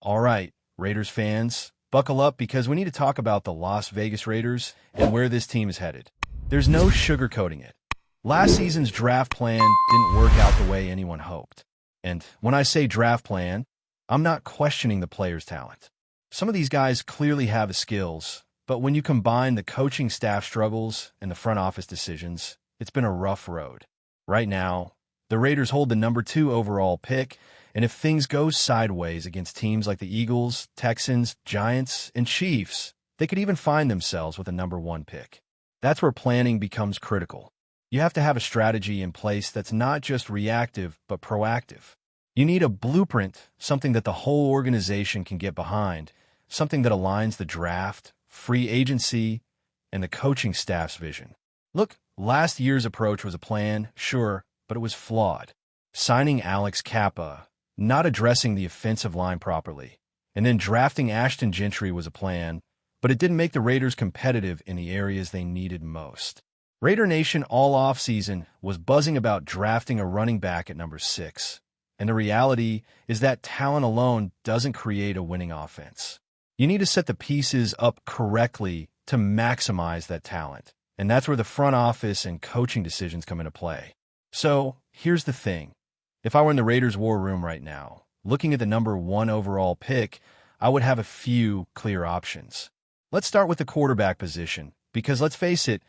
All right, Raiders fans, buckle up because we need to talk about the Las Vegas Raiders and where this team is headed. There's no sugarcoating it. Last season's draft plan didn't work out the way anyone hoped. And when I say draft plan, I'm not questioning the players' talent. Some of these guys clearly have the skills, but when you combine the coaching staff struggles and the front office decisions, it's been a rough road. Right now, the Raiders hold the number 2 overall pick, and if things go sideways against teams like the Eagles, Texans, Giants, and Chiefs, they could even find themselves with a number 1 pick. That's where planning becomes critical. You have to have a strategy in place that's not just reactive, but proactive. You need a blueprint, something that the whole organization can get behind, something that aligns the draft, free agency, and the coaching staff's vision. Look, last year's approach was a plan, sure, but it was flawed. Signing Alex Kappa, not addressing the offensive line properly, and then drafting Ashton Gentry was a plan, but it didn't make the Raiders competitive in the areas they needed most. Raider Nation all offseason was buzzing about drafting a running back at number 6, and the reality is that talent alone doesn't create a winning offense. You need to set the pieces up correctly to maximize that talent, and that's where the front office and coaching decisions come into play. So, here's the thing. If I were in the Raiders' war room right now, looking at the number 1 overall pick, I would have a few clear options. Let's start with the quarterback position, because let's face it,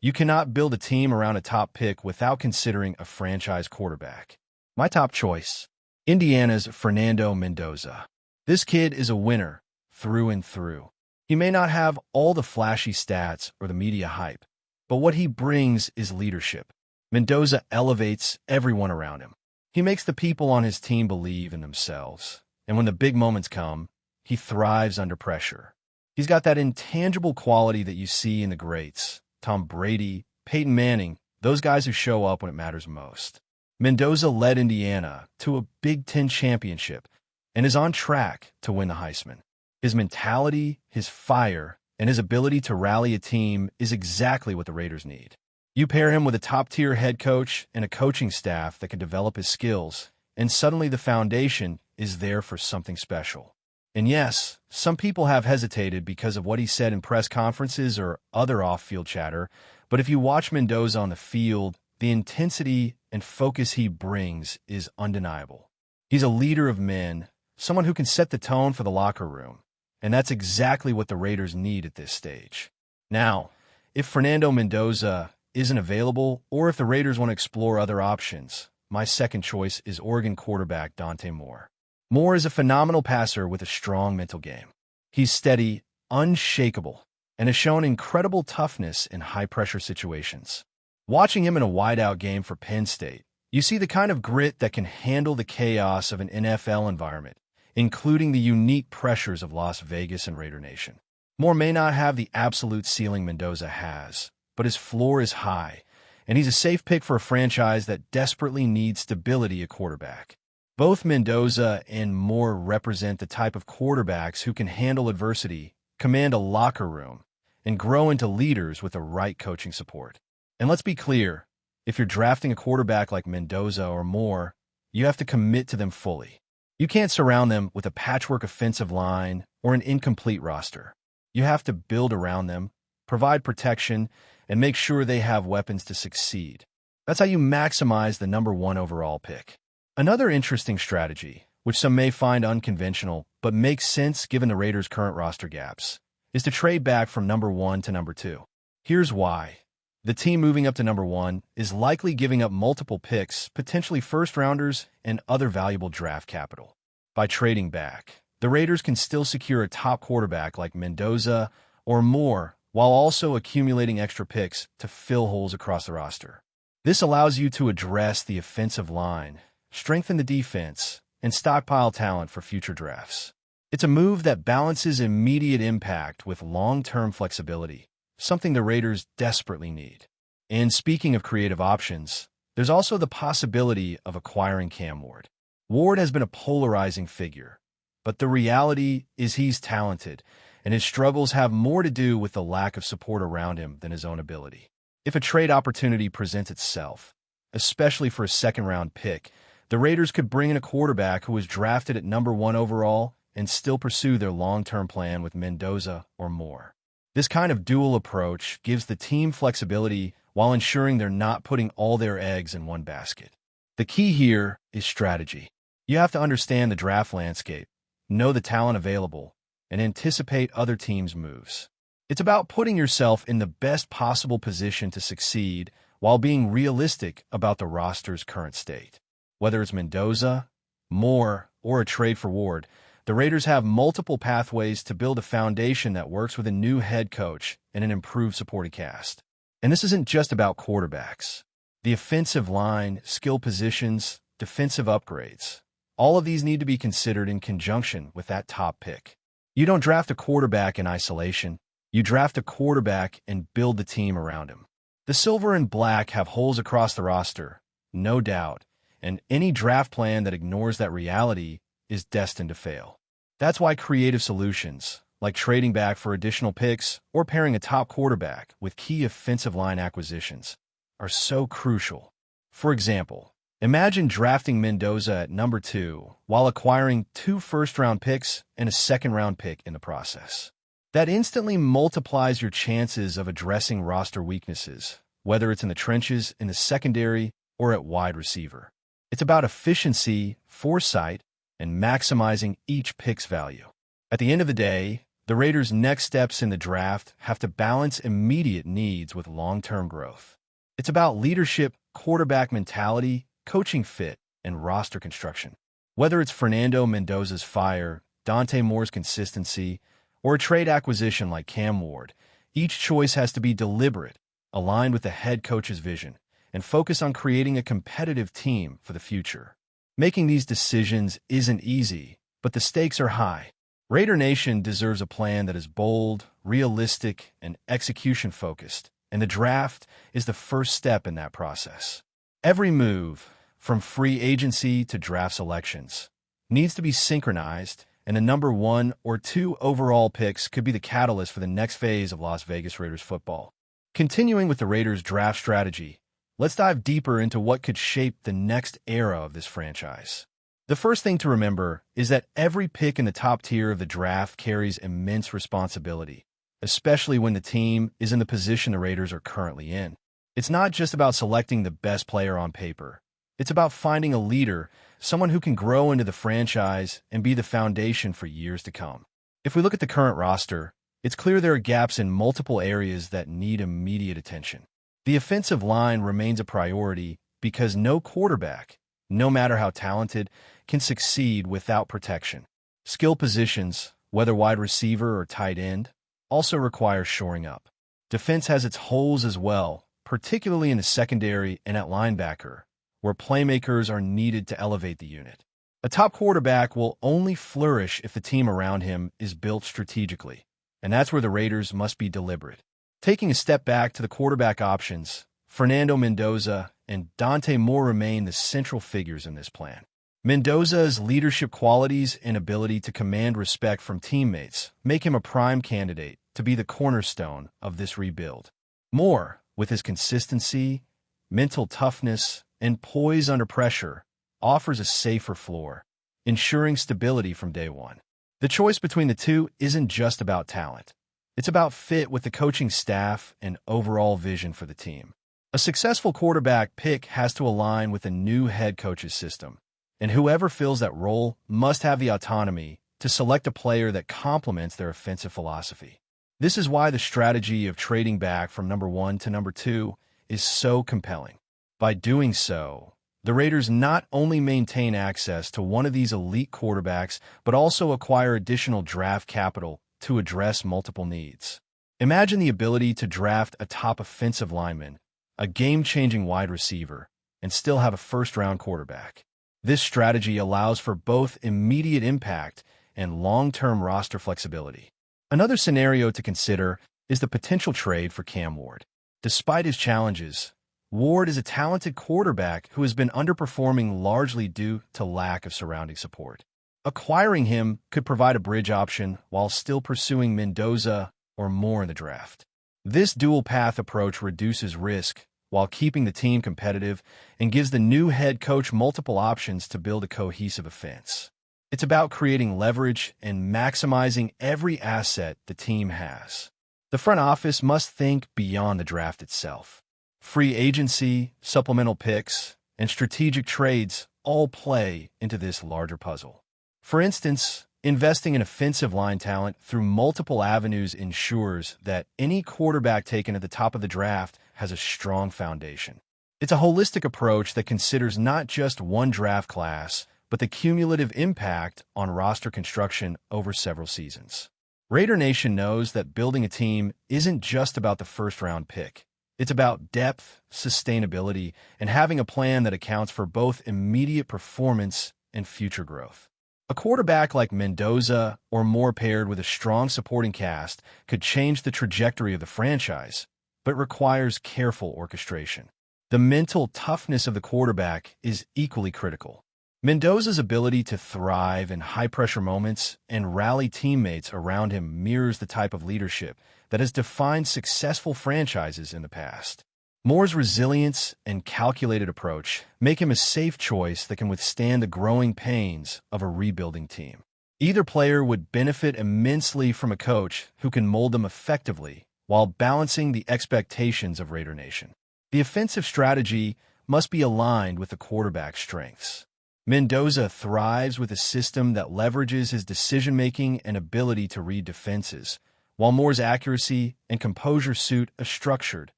you cannot build a team around a top pick without considering a franchise quarterback. My top choice, Indiana's Fernando Mendoza. This kid is a winner through and through. He may not have all the flashy stats or the media hype, but what he brings is leadership. Mendoza elevates everyone around him. He makes the people on his team believe in themselves, and when the big moments come, he thrives under pressure. He's got that intangible quality that you see in the greats, Tom Brady, Peyton Manning, those guys who show up when it matters most. Mendoza led Indiana to a Big Ten championship and is on track to win the Heisman. His mentality, his fire, and his ability to rally a team is exactly what the Raiders need. You pair him with a top-tier head coach and a coaching staff that can develop his skills, and suddenly the foundation is there for something special. And yes, some people have hesitated because of what he said in press conferences or other off-field chatter, but if you watch Mendoza on the field, the intensity and focus he brings is undeniable. He's a leader of men, someone who can set the tone for the locker room, and that's exactly what the Raiders need at this stage. Now, if Fernando Mendoza isn't available, or if the Raiders want to explore other options, my second choice is Oregon quarterback Dante Moore. Moore is a phenomenal passer with a strong mental game. He's steady, unshakable, and has shown incredible toughness in high-pressure situations. Watching him in a wide-out game for Penn State, you see the kind of grit that can handle the chaos of an NFL environment, including the unique pressures of Las Vegas and Raider Nation. Moore may not have the absolute ceiling Mendoza has, but his floor is high, and he's a safe pick for a franchise that desperately needs stability at quarterback. Both Mendoza and Moore represent the type of quarterbacks who can handle adversity, command a locker room, and grow into leaders with the right coaching support. And let's be clear, if you're drafting a quarterback like Mendoza or Moore, you have to commit to them fully. You can't surround them with a patchwork offensive line or an incomplete roster. You have to build around them, provide protection, and make sure they have weapons to succeed. That's how you maximize the number 1 overall pick. Another interesting strategy, which some may find unconventional but makes sense given the Raiders' current roster gaps, is to trade back from number 1 to number 2. Here's why. The team moving up to number 1 is likely giving up multiple picks, potentially first-rounders, and other valuable draft capital. By trading back, the Raiders can still secure a top quarterback like Mendoza or Moore while also accumulating extra picks to fill holes across the roster. This allows you to address the offensive line, strengthen the defense, and stockpile talent for future drafts. It's a move that balances immediate impact with long-term flexibility, something the Raiders desperately need. And speaking of creative options, there's also the possibility of acquiring Cam Ward. Ward has been a polarizing figure, but the reality is he's talented, and his struggles have more to do with the lack of support around him than his own ability. If a trade opportunity presents itself, especially for a second-round pick, the Raiders could bring in a quarterback who was drafted at number 1 overall and still pursue their long-term plan with Mendoza or more. This kind of dual approach gives the team flexibility while ensuring they're not putting all their eggs in one basket. The key here is strategy. You have to understand the draft landscape, know the talent available, and anticipate other teams' moves. It's about putting yourself in the best possible position to succeed while being realistic about the roster's current state. Whether it's Mendoza, Moore, or a trade for Ward, the Raiders have multiple pathways to build a foundation that works with a new head coach and an improved supporting cast. And this isn't just about quarterbacks. The offensive line, skill positions, defensive upgrades, all of these need to be considered in conjunction with that top pick. You don't draft a quarterback in isolation. You draft a quarterback and build the team around him. The silver and black have holes across the roster, no doubt, and any draft plan that ignores that reality is destined to fail. That's why creative solutions, like trading back for additional picks or pairing a top quarterback with key offensive line acquisitions, are so crucial. For example, imagine drafting Mendoza at number 2 while acquiring 2 first-round picks and a second-round pick in the process. That instantly multiplies your chances of addressing roster weaknesses, whether it's in the trenches, in the secondary, or at wide receiver. It's about efficiency, foresight, and maximizing each pick's value. At the end of the day, the Raiders' next steps in the draft have to balance immediate needs with long-term growth. It's about leadership, quarterback mentality, coaching fit, and roster construction. Whether it's Fernando Mendoza's fire, Dante Moore's consistency, or a trade acquisition like Cam Ward, each choice has to be deliberate, aligned with the head coach's vision, and focus on creating a competitive team for the future. Making these decisions isn't easy, but the stakes are high. Raider Nation deserves a plan that is bold, realistic, and execution-focused, and the draft is the first step in that process. Every move, from free agency to draft selections, needs to be synchronized, and the number 1 or 2 overall picks could be the catalyst for the next phase of Las Vegas Raiders football. Continuing with the Raiders' draft strategy, let's dive deeper into what could shape the next era of this franchise. The first thing to remember is that every pick in the top tier of the draft carries immense responsibility, especially when the team is in the position the Raiders are currently in. It's not just about selecting the best player on paper. It's about finding a leader, someone who can grow into the franchise and be the foundation for years to come. If we look at the current roster, it's clear there are gaps in multiple areas that need immediate attention. The offensive line remains a priority because no quarterback, no matter how talented, can succeed without protection. Skill positions, whether wide receiver or tight end, also require shoring up. Defense has its holes as well, particularly in the secondary and at linebacker, where playmakers are needed to elevate the unit. A top quarterback will only flourish if the team around him is built strategically, and that's where the Raiders must be deliberate. Taking a step back to the quarterback options, Fernando Mendoza and Dante Moore remain the central figures in this plan. Mendoza's leadership qualities and ability to command respect from teammates make him a prime candidate to be the cornerstone of this rebuild. Moore, with his consistency, mental toughness, and poise under pressure, offers a safer floor, ensuring stability from day one. The choice between the two isn't just about talent. It's about fit with the coaching staff and overall vision for the team. A successful quarterback pick has to align with a new head coach's system, and whoever fills that role must have the autonomy to select a player that complements their offensive philosophy. This is why the strategy of trading back from number 1 to number 2 is so compelling. By doing so, the Raiders not only maintain access to one of these elite quarterbacks, but also acquire additional draft capital to address multiple needs. Imagine the ability to draft a top offensive lineman, a game-changing wide receiver, and still have a first-round quarterback. This strategy allows for both immediate impact and long-term roster flexibility. Another scenario to consider is the potential trade for Cam Ward. Despite his challenges, Ward is a talented quarterback who has been underperforming largely due to lack of surrounding support. Acquiring him could provide a bridge option while still pursuing Mendoza or more in the draft. This dual-path approach reduces risk while keeping the team competitive and gives the new head coach multiple options to build a cohesive offense. It's about creating leverage and maximizing every asset the team has. The front office must think beyond the draft itself. Free agency, supplemental picks, and strategic trades all play into this larger puzzle. For instance, investing in offensive line talent through multiple avenues ensures that any quarterback taken at the top of the draft has a strong foundation. It's a holistic approach that considers not just one draft class, but the cumulative impact on roster construction over several seasons. Raider Nation knows that building a team isn't just about the first-round pick. It's about depth, sustainability, and having a plan that accounts for both immediate performance and future growth. A quarterback like Mendoza or Moore paired with a strong supporting cast could change the trajectory of the franchise, but requires careful orchestration. The mental toughness of the quarterback is equally critical. Mendoza's ability to thrive in high-pressure moments and rally teammates around him mirrors the type of leadership that has defined successful franchises in the past. Moore's resilience and calculated approach make him a safe choice that can withstand the growing pains of a rebuilding team. Either player would benefit immensely from a coach who can mold them effectively while balancing the expectations of Raider Nation. The offensive strategy must be aligned with the quarterback's strengths. Mendoza thrives with a system that leverages his decision-making and ability to read defenses, while Moore's accuracy and composure suit a structured,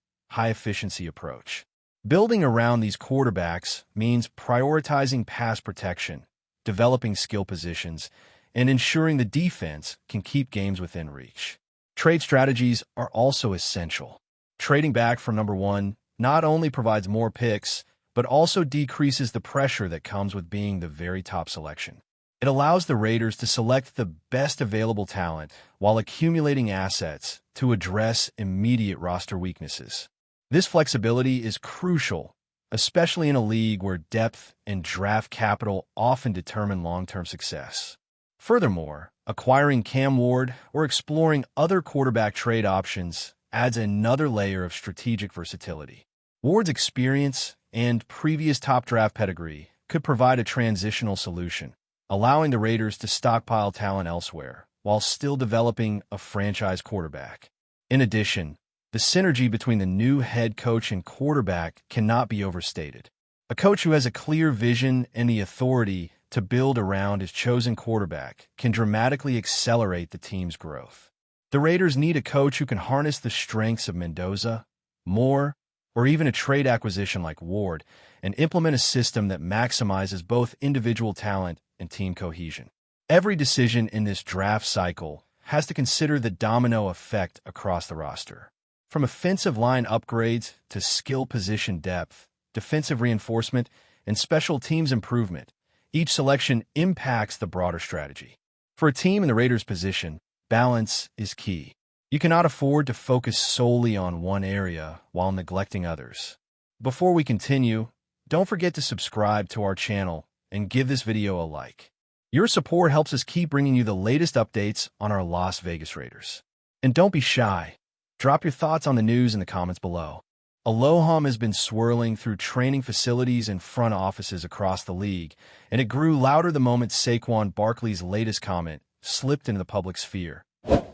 high-efficiency approach. Building around these quarterbacks means prioritizing pass protection, developing skill positions, and ensuring the defense can keep games within reach. Trade strategies are also essential. Trading back from number one not only provides more picks, but also decreases the pressure that comes with being the very top selection. It allows the Raiders to select the best available talent while accumulating assets to address immediate roster weaknesses. This flexibility is crucial, especially in a league where depth and draft capital often determine long-term success. Furthermore, acquiring Cam Ward or exploring other quarterback trade options adds another layer of strategic versatility. Ward's experience and previous top draft pedigree could provide a transitional solution, allowing the Raiders to stockpile talent elsewhere while still developing a franchise quarterback. In addition, the synergy between the new head coach and quarterback cannot be overstated. A coach who has a clear vision and the authority to build around his chosen quarterback can dramatically accelerate the team's growth. The Raiders need a coach who can harness the strengths of Mendoza, Moore, or even a trade acquisition like Ward, and implement a system that maximizes both individual talent and team cohesion. Every decision in this draft cycle has to consider the domino effect across the roster. From offensive line upgrades to skill position depth, defensive reinforcement, and special teams improvement, each selection impacts the broader strategy. For a team in the Raiders' position, balance is key. You cannot afford to focus solely on one area while neglecting others. Before we continue, don't forget to subscribe to our channel and give this video a like. Your support helps us keep bringing you the latest updates on our Las Vegas Raiders. And don't be shy. Drop your thoughts on the news in the comments below. Aloha has been swirling through training facilities and front offices across the league, and it grew louder the moment Saquon Barkley's latest comment slipped into the public sphere.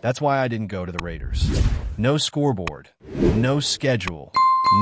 That's why I didn't go to the Raiders. No scoreboard, no schedule,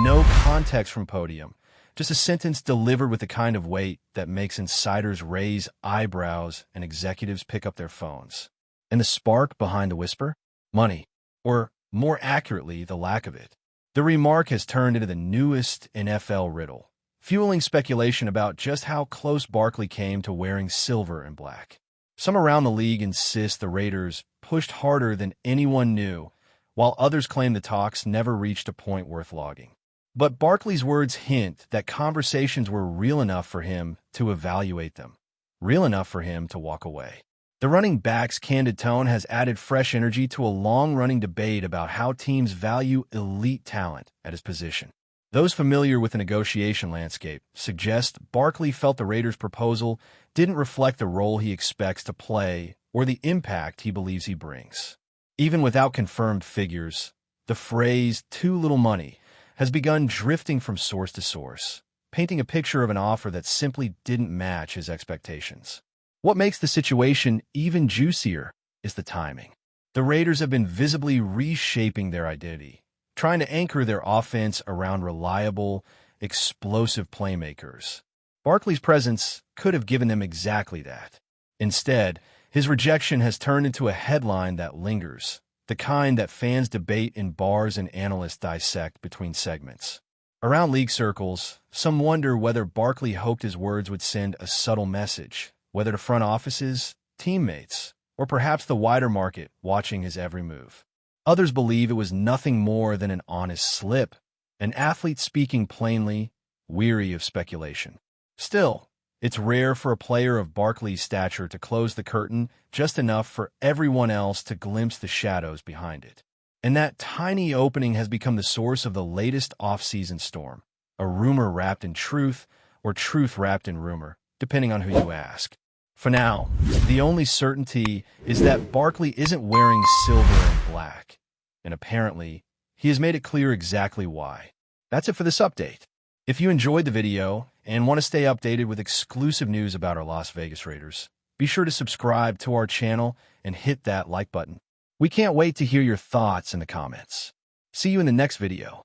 no context from podium. Just a sentence delivered with the kind of weight that makes insiders raise eyebrows and executives pick up their phones. And the spark behind the whisper? Money. Or, more accurately, the lack of it. The remark has turned into the newest NFL riddle, fueling speculation about just how close Barkley came to wearing silver and black. Some around the league insist the Raiders pushed harder than anyone knew, while others claim the talks never reached a point worth logging. But Barkley's words hint that conversations were real enough for him to evaluate them, real enough for him to walk away. The running back's candid tone has added fresh energy to a long-running debate about how teams value elite talent at his position. Those familiar with the negotiation landscape suggest Barkley felt the Raiders' proposal didn't reflect the role he expects to play or the impact he believes he brings. Even without confirmed figures, the phrase "too little money" has begun drifting from source to source, painting a picture of an offer that simply didn't match his expectations. What makes the situation even juicier is the timing. The Raiders have been visibly reshaping their identity, trying to anchor their offense around reliable, explosive playmakers. Barkley's presence could have given them exactly that. Instead, his rejection has turned into a headline that lingers, the kind that fans debate in bars and analysts dissect between segments. Around league circles, some wonder whether Barkley hoped his words would send a subtle message, whether to front offices, teammates, or perhaps the wider market watching his every move. Others believe it was nothing more than an honest slip, an athlete speaking plainly, weary of speculation. Still, it's rare for a player of Barkley's stature to close the curtain just enough for everyone else to glimpse the shadows behind it. And that tiny opening has become the source of the latest offseason storm, a rumor wrapped in truth or truth wrapped in rumor, depending on who you ask. For now, the only certainty is that Barkley isn't wearing silver and black, and apparently, he has made it clear exactly why. That's it for this update. If you enjoyed the video and want to stay updated with exclusive news about our Las Vegas Raiders, be sure to subscribe to our channel and hit that like button. We can't wait to hear your thoughts in the comments. See you in the next video.